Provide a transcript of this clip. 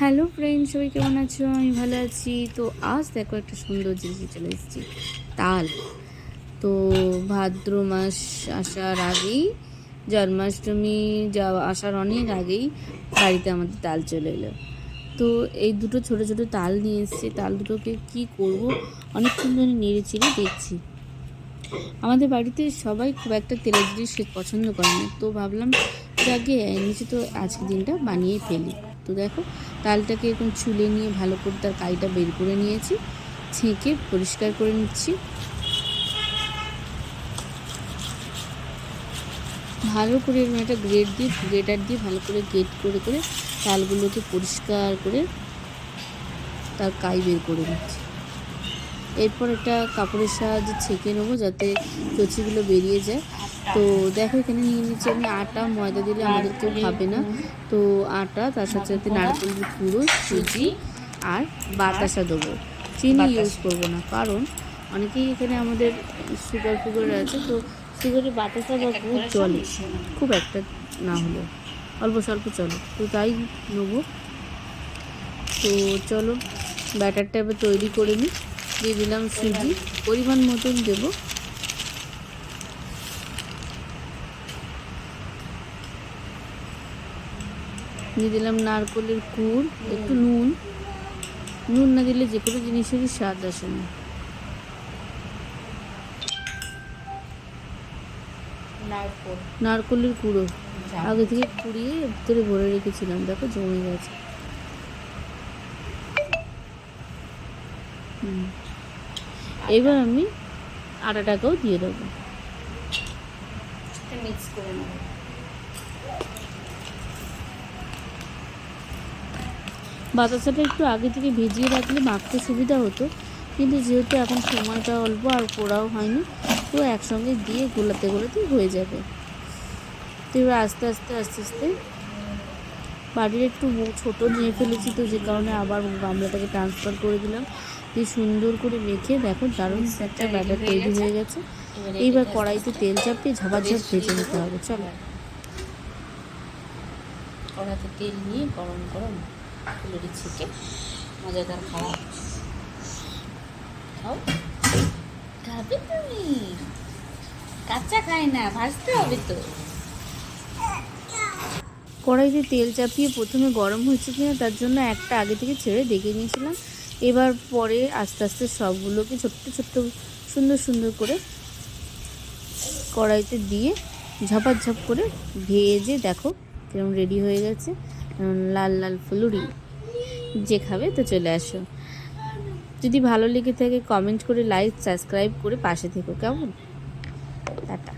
Hello friend, সবাই কেমন আছো? আমি ভালো আছি। তো আজ দেখো একটা সুন্দর জিনিস চলে এসেছি, তাল। তো ভাদ্র মাস আসার আগেই, জন্মাষ্টমী আসার অনেক আগেই বাড়িতে আমাদের তাল চলে এলো। তো এই দুটো ছোট ছোট তাল নিয়ে এসেছি। তাল দুটোকে কি করব, অনেকক্ষণ ধরে নেড়ে চেড়ে দেখছি। আমাদের বাড়িতে সবাই খুব একটা তেলের জিনিস পছন্দ করে না, তো ভাবলাম যাকে এনেছি তো আজকে দিনটা বানিয়ে ফেলি। তো দেখো, তালটাকে এরকম ছুলে নিয়ে ভালো করে তার কাইটা বের করে নিয়েছি, ছেঁকে পরিষ্কার করে নিচ্ছি। ভালো করে এরকম একটা গ্রেটার দিয়ে ভালো করে গ্রেট করে করে তালগুলোকে পরিষ্কার করে তার কাই বের করে নিচ্ছি। এরপর একটা কাপড়ের সাহায্যে ছেঁকে নেবো যাতে কচিগুলো বেরিয়ে যায়। তো দেখো, এখানে নিয়ে নিচ্ছি আমি আটা। ময়দা দিলে আমাদের কেউ খাবে না, তো আটা, তার সাথে সাথে নারকেলের কুড়ো, সুজি আর বাতাসা দেবো। চিনি ইউজ করবো না, কারণ অনেকেই এখানে আমাদের সুগার আছে, তো সুগারে বাতাসা বা গুড় চলে, খুব একটা না হলেও অল্প স্বল্প চলে, তো তাই নেবো। তো চলো ব্যাটারটা এবার তৈরি করে নিই। দিয়ে দিলাম সুজি, পরিমাণ মতন দেব। দিয়ে দিলাম নারকেলের কুড়, একটু নুন। নুন না দিলে যে কোনো জিনিসেরই স্বাদ আসে না। নারকেলের কুড়ো আগে থেকে কুড়িয়ে ভিতরে ভরে রেখেছিলাম, দেখো জমে গেছে। এবার আমি আটাটাকেও দিয়ে দেবো, মিক্স করে নেব। বাতাসাটা একটু আগে থেকে ভিজিয়ে রাখলে মাখতে সুবিধা হতো, কিন্তু যেহেতু এখন সময়টা অল্প আর পোড়াও হয়নি, তো একসঙ্গে দিয়ে গোলাতে গোলাতে হয়ে যাবে। তো এবার আস্তে আস্তে আস্তে আস্তে বাড়ির একটু ছোটো নিয়ে ফেলেছি, তো যে কারণে আবার গামলাটাকে ট্রান্সফার করে দিলাম। দিয়ে সুন্দর করে মেখে দেখো দারুণ একটা ব্যাটার তৈরি হয়ে গেছে। এইবার কড়াইতে তেল চাপিয়ে ঝাপাঝাপ ভেজে নিতে হবে। চলো, কড়াইতে তেল নিয়ে গরম গরম ফুলুরি ছেঁকে মজাদার খাওয়া। খাও, খাবে তুমি? কাঁচা খাই না, ভাজতে হবে তো। কড়াইতে তেল চাপিয়ে প্রথমে গরম হয়েছে কিনা তার জন্য একটা আগে থেকে ছেড়ে দেখে নিয়েছিলাম। এবার পরে আস্তে আস্তে সবগুলোকে ছোট্ট ছোট্ট সুন্দর সুন্দর করে কড়াইতে দিয়ে ঝাপাঝাপ করে ভেজে দেখো কিরকম রেডি হয়ে গেছে, লাল লাল ফুলুরি। যে খাবে তো চলে আসো। যদি ভালো লেগে থাকে কমেন্ট করে, লাইক সাবস্ক্রাইব করে পাশে থেকো, কেমন? টাটা।